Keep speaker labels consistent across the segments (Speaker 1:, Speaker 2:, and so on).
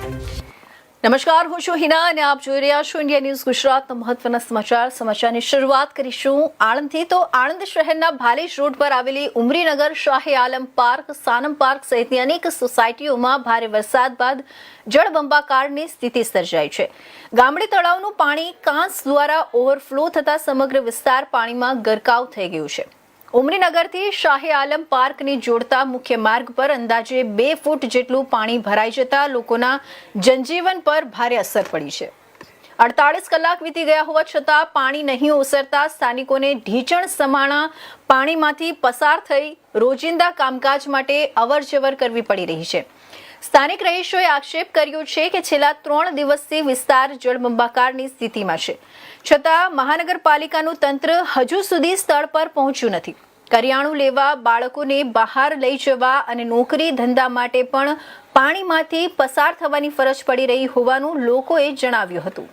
Speaker 1: નમસ્કાર, હું છું હિના અને આપ જોઈ રહ્યા છો ઇન્ડિયા ન્યૂઝ ગુજરાતના મહત્વના સમાચારની શરૂઆત કરીશું આણંદથી। તો આણંદ શહેરના ભાલેજ રોડ પર આવેલી ઉમરીનગર, શાહી આલમ પાર્ક, સાનમ પાર્ક સહિતની અનેક સોસાયટીઓમાં ભારે વરસાદ બાદ જળબંબાકારની સ્થિતિ સર્જાઈ છે। ગામડે તળાવનું પાણી કાંસ દ્વારા ઓવરફ્લો થતા સમગ્ર વિસ્તાર પાણીમાં ગરકાવ થઈ ગયું છે। ઉમરીનગરથી શાહી આલમ પાર્કને જોડતા મુખ્ય માર્ગ પર અંદાજે 2 ફૂટ જેટલું પાણી ભરાઈ જતા લોકોના જનજીવન પર ભારે અસર પડી છે। 48 કલાક વીતી ગયા હોવા છતાં પાણી નહીં ઓસરતા સ્થાનિકોને ઢીચણ સમાણા પાણીમાંથી પસાર થઈ રોજિંદા કામકાજ માટે અવરજવર કરવી પડી રહી છે। સ્થાનિક રહીશોએ આક્ષેપ કર્યો છે કે છેલ્લા 3 દિવસથી વિસ્તાર જળબંબાકારની સ્થિતિમાં છે, છતાં મહાનગરપાલિકાનું તંત્ર હજુ સુધી સ્થળ પર પહોંચ્યું નથી। કરિયાણું લેવા, બાળકોને બહાર લઈ જવા અને નોકરી ધંધા માટે પણ પાણીમાંથી પસાર થવાની ફરજ પડી રહી હોવાનું લોકોએ જણાવ્યું હતું।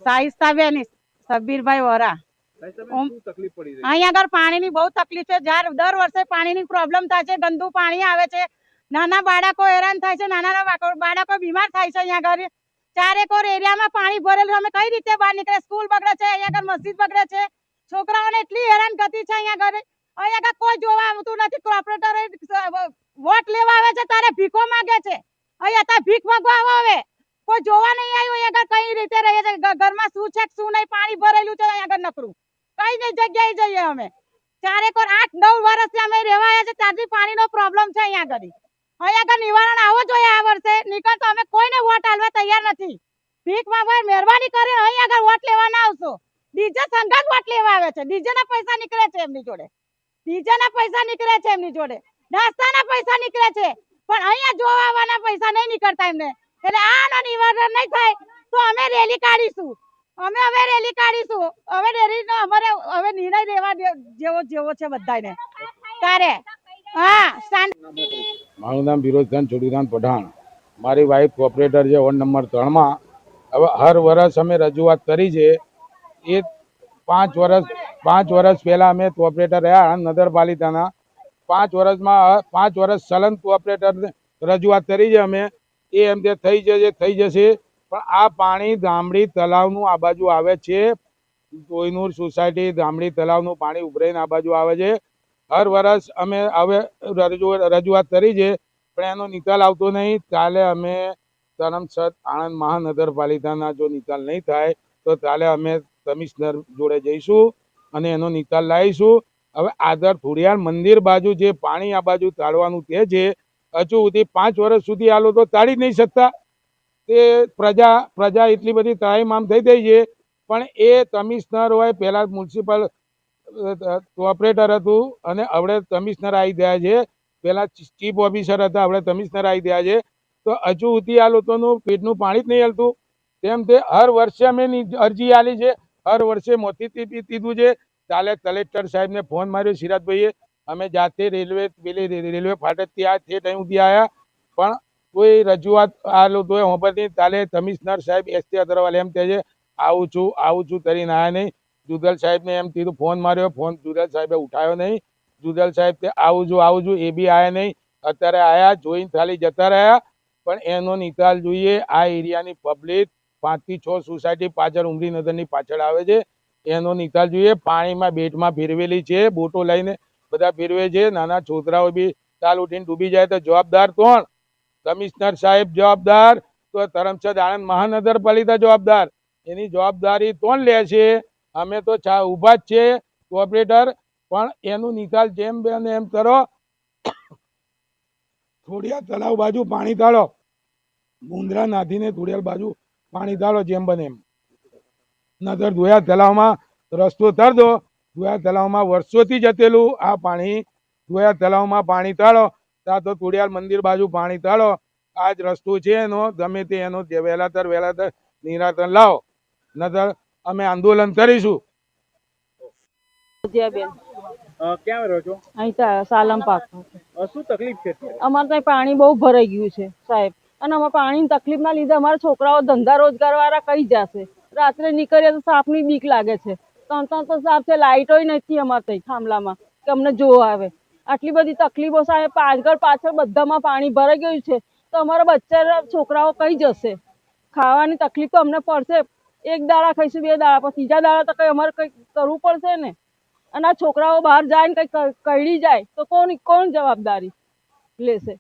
Speaker 2: સાહિસ્તાબેન સબીરભાઈ વોરા અહીંયા આગળ પાણીની બહુ તકલીફ છે। જ્યારે દર વર્ષે પાણીની પ્રોબ્લેમ થાય છે, ગંદુ પાણી આવે છે, નાના બાળકો હેરાન થાય છે, નાના બાળકો બીમાર થાય છે। અહીંયા આગળ ચારેકોર એરિયામાં પાણી ભરેલું, અમે કઈ રીતે બહાર નીકળે? સ્કૂલ બગડે છે, અહીંયા આગળ મસ્જિદ બગડે છે, છોકરાઓને એટલી હેરાન ગતિ છે। અહીંયા આગળ કોઈ જોવા આવતું નથી। કોર્પોરેટર વોટ લેવા આવે છે ત્યારે ભીખો માંગે છે, અહીંયા ભીખ માંગવા આવે, કોઈ જોવા નહીં આવ્યું। અહીંયા આગળ કઈ રીતે રહે છે, ઘરમાં શું છે શું નહીં, પાણી ભરેલું છે અહીંયા આગળ નકરું, કઈ નહીં જગ્યાએ જઈએ અમે। ચારેકોર 8-9 વર્ષથી અમે રહેવા આવ્યા છે, ત્યાંથી પાણીનો પ્રોબ્લેમ છે। અહીંયા આગળ નિવારણ આવો જોઈએ આ વર્ષે, નીકળ તો અમે કોઈને વોટ આલવા તૈયાર નથી। ભીખ માંગવા મહેરબાની કરીને અહીંયા આગળ વોટ લેવા ના આવશો। ડીજે સંઘાત વોટ લેવા આવે છે, ડીજે ના પૈસા નીકળે છે એમની જોડે, ડીજે ના પૈસા નીકળે છે એમની જોડે, નાસ્તાના પૈસા નીકળે છે, પણ અહીંયા જોવા આવવાના પૈસા નહીં નીકળતા એમને। એટલે આનો નિવારણ નહીં થાય તો અમે રેલી કાઢીશું, હવે રેલી કાઢીશું। હવે રેલીનો અમારે હવે નિર્ણય લેવા જેવો છે બધાને તારે। હા,
Speaker 3: મારું નામ વિરોધન છોડીરામ પઠાણ, મારી વાઈફ કોર્પોરેટર છે વોર્ડ નંબર 3 માં। હવે હર વર્ષ અમે રજૂઆત કરી છે। એ 5 વર્ષ પહેલા અમે કોર્પોરેટર રહ્યા આણંદ નગરપાલિકાના। 5 વર્ષમાં 5 વર્ષ સલન કોર્પોરેટર રજૂઆત કરી છે અમે, એ એમ તે થઈ જશે, પણ આ પાણી ગામડી તલાવનું આ બાજુ આવે છે। કોઈનૂર સોસાયટી ગામડી તલાવનું પાણી ઉભરાઈને આ બાજુ આવે છે। હર વર્ષ અમે હવે રજૂઆત કરી છે, પણ એનો નિકાલ આવતો નહીં। કાલે અમે કરમસદ આણંદ મહાનગરપાલિકાના જો નિકાલ નહીં થાય તો કાલે અમે કમિશનર જોડે જઈશું અને એનો નિકાલ લાવીશું। હવે આદર ખોડિયાર મંદિર બાજુ જે પાણી આ બાજુ તાળવાનું તે છે, હજુ સુધી 5 વર્ષ સુધી આ લોકો તાળી નહીં શકતા। તે પ્રજા એટલી બધી ત્રાહીમામ થઈ ગઈ છે, પણ એ કમિશનર હોય, પહેલા મ્યુનિસિપલ કોર્પોરેટર હતું અને હવે કમિશનર આવી ગયા છે, પહેલા ચીફ ઓફિસર હતા, હવે કમિશનર આવી ગયા છે, તો હજુ સુધી આ લોકોનું પેટનું પાણી જ નહીં હલતું। તેમ તે હર વર્ષે અમે અરજી આલી છે, હર વર્ષે મોતી દીધું છે। કાલે કલેક્ટર સાહેબને ફોન માર્યો સિરાજભાઈએ, અમે જાતે રેલવે ફાટકથી આ તે ટાઈમ સુધી આવ્યા, પણ કોઈ રજૂઆત આ લોકોએ હોંભળતી। કાલે કમિશનર સાહેબ એસ.ટી. અગ્રવાલ એમ કહે છે આવું છું કરીને આવ્યા નહીં। જુદલ સાહેબને એમ કીધું, ફોન માર્યો, ફોન જુદલ સાહેબે ઉઠાવ્યો નહીં। જુદલ સાહેબ તે આવું છું એ બી આવ્યા નહીં। અત્યારે આવ્યા, જોઈને ખાલી જતા રહ્યા, પણ એનો નિકાલ જોઈએ। આ એરિયાની પબ્લિક 5 થી 6 સોસાયટી પાછળ ઉમરીનગરની પાછળ આવે છે, એનો નિકાલ જોઈએ। પાણીમાં બેટમાં ફેરવેલી છે, બોટો લઈને બધા ફેરવે છે, નાના છોકરાઓ બી તાલ ઉઠીને ડૂબી જાય તો જવાબદાર કોણ? કમિશનર સાહેબ જવાબદાર, તો કરમસદ આણંદ મહાનગરપાલિકા જવાબદાર। એની જવાબદારી કોણ લે છે? અમે તો ઊભા જ છે કોર્પોરેટર, પણ એનું નિકાલ જેમ બને એમ કરો। થોડિયા તળાવ બાજુ પાણી તાળો, મુંદ્રા નાથીને થોડિયા બાજુ પાણી તાળો જેમ બને એમ, નગર ધોયા તળાવમાં રસ્તો તર દો। ધોયા તળાવમાં વર્ષોથી જતેલું આ પાણી, ધોયા તળાવમાં પાણી તાળો, ત્યાં તો થોડિયાર મંદિર બાજુ પાણી તાળો। આ જ રસ્તો છે એનો, ગમે તે એનો વહેલાતર નિરાકરણ લાવો, નતર અમે આંદોલન કરીશું।
Speaker 4: ક્યાં રહો છો?
Speaker 2: અહીં સાલમ પાર્ક।
Speaker 4: શું તકલીફ છે?
Speaker 2: અમારે ત્યાં પાણી બહુ ભરાઈ ગયું છે સાહેબ, અને અમારે પાણીની તકલીફના લીધે અમારા છોકરાઓ ધંધા રોજગાર વાળા કઈ જશે? રાત્રે નીકળીએ તો સાપની બીક લાગે છે। 3 તો સાપ છે, લાઇટોય નથી અમારે ત્યાં થાંભલામાં કે અમને જોવા આવે। આટલી બધી તકલીફો સાહેબ, આગળ પાછળ બધામાં પાણી ભરાઈ ગયું છે, તો અમારા બચ્ચા છોકરાઓ કઈ જશે? ખાવાની તકલીફ તો અમને પડશે. એક દાડા ખાઈશું, 2 દાડા, પછી ત્રીજા દાડા તો કઈ અમારે કઈ કરવું પડશે ને. અને આ છોકરાઓ બહાર જાય ને કઈ કઈડી જાય તો કોણ જવાબદારી લેશે?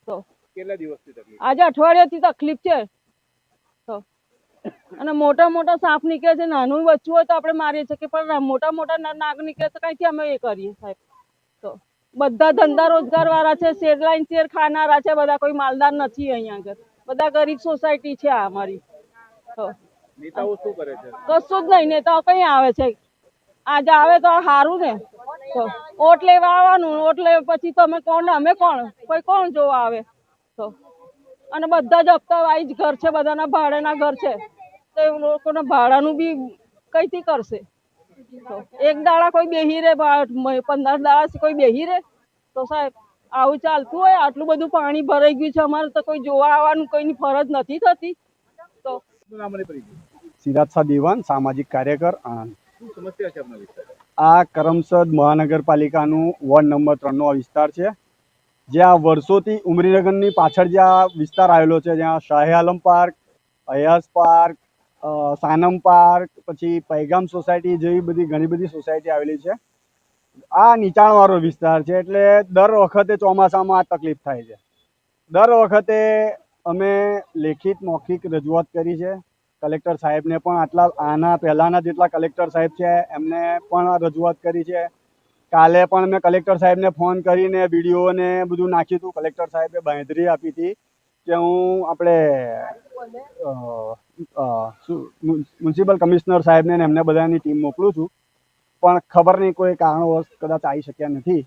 Speaker 2: તો
Speaker 4: કેટલા દિવસથી તકલીફ?
Speaker 2: આજે અઠવાડિયાથી તકલીફ છે. તો અને મોટા મોટા સાપ નીકળે છે, નાનું બચ્ચું હોય તો આપણે મારીએ છીએ, પણ મોટા મોટા નાગ નીકળે તો કઈથી અમે એ કરીએ સાહેબ? તો બધા ધંધા રોજગાર વાળા છે, શેર લાઈન શેર ખાનારા છે, બધા કોઈ માલદાર નથી અહીંયા આગળ, બધા ગરીબ સોસાયટી છે આ અમારી. તો
Speaker 4: નેતાઓ શું કરે છે?
Speaker 2: કશું જ નહીં, નેતાઓ કઈ આવે છે? આજે આવે તો સારું ને. તો ઓટ લેવા આવવાનું, ઓટ લે પછી તમે કોણ અમે કોણ, કોઈ કોણ જોવા આવે? તો અને બધા જ હપ્તા વાઇઝ ઘર છે, બધાના ભાડાના ઘર છે, તો એ લોકોને ભાડાનું બી કઈથી કરશે? તો એક દાડા કોઈ બેહી રહે, 15 દાડા કોઈ બેહી રહે? તો સાહેબ આવું ચાલતું હોય? આટલું બધું પાણી ભરાઈ ગયું છે અમારે, તો કોઈ જોવા આવવાનું કોઈની ફરજ નથી થતી? તો
Speaker 4: શું નામ અને પરિચય?
Speaker 5: સિરાજ શાહ દિવાન, સામાજિક કાર્યકર, આણંદ.
Speaker 4: શું સમસ્યા છે આપના વિસ્તારમાં?
Speaker 5: આ કરમસદ મહાનગરપાલિકાનું વોર્ડ નંબર 3નો આ વિસ્તાર છે, જ્યાં વર્ષોથી ઉમરીનગરની પાછળ જે આ વિસ્તાર આવેલો છે, જ્યાં શાહી આલમ પાર્ક, અયાસ પાર્ક, સાનમ પાર્ક, પછી પૈગામ સોસાયટી જેવી બધી ઘણી બધી સોસાયટી આવેલી છે. આ નીચાણવાળો વિસ્તાર છે, એટલે દર વખતે ચોમાસામાં આ તકલીફ થાય છે. દર વખતે અમે લેખિત મૌખિક રજૂઆત કરી છે. કલેક્ટર સાહેબને પણ આના પહેલાંના જેટલા કલેક્ટર સાહેબ છે એમને પણ રજૂઆત કરી છે. કાલે પણ મેં કલેક્ટર સાહેબને ફોન કરીને વિડીયોને બધું નાખ્યું હતું. કલેક્ટર સાહેબે બાંહેધરી આપી હતી કે હું આપણે મ્યુનિસિપલ કમિશનર સાહેબને ને એમને બધાની ટીમ મોકલું છું, પણ ખબર નહીં કોઈ કારણવશ કદાચ આવી શક્યા નથી.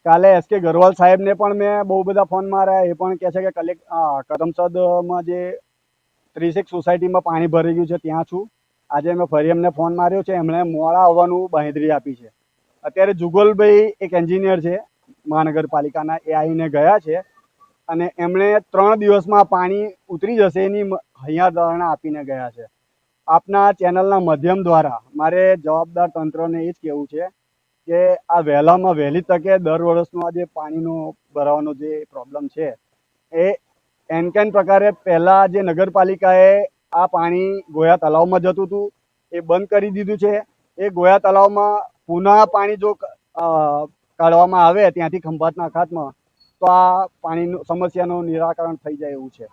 Speaker 5: કાલે એસકે ગરવાલ સાહેબને પણ મેં બહુ બધા ફોન માર્યા, એ પણ કહે છે કે કરમસદમાં જે 30 સોસાયટીમાં પાણી ભરાઈ ગયું છે ત્યાં છું. આજે મેં ફરી એમને ફોન માર્યો છે, એમણે મોડા આવવાનું બાંહેધરી આપી છે. અત્યારે જુગલભાઈ એક એન્જિનિયર છે મહાનગરપાલિકાના, એ આવીને ગયા છે અને એમણે 3 દિવસમાં પાણી ઉતરી જશે એની હૈયાધારણા આપીને ગયા છે. આપના ચેનલના માધ્યમ દ્વારા મારે જવાબદાર તંત્રને એ જ કહેવું છે કે આ વહેલામાં વહેલી તકે દર વર્ષનો આ જે પાણીનો ભરાવાનો જે પ્રોબ્લેમ છે એ એનકેન પ્રકારે પહેલાં જે નગરપાલિકાએ આ પાણી ગોયા તલાવમાં જતું હતું એ બંધ કરી દીધું છે. એ ગોયા તલાવમાં પુનઃ પાણી જો કાઢવામાં આવે ત્યાંથી ખંભાતના અખાતમાં, તો આ પાણીનું સમસ્યાનું નિરાકરણ થઈ જાય એવું છે.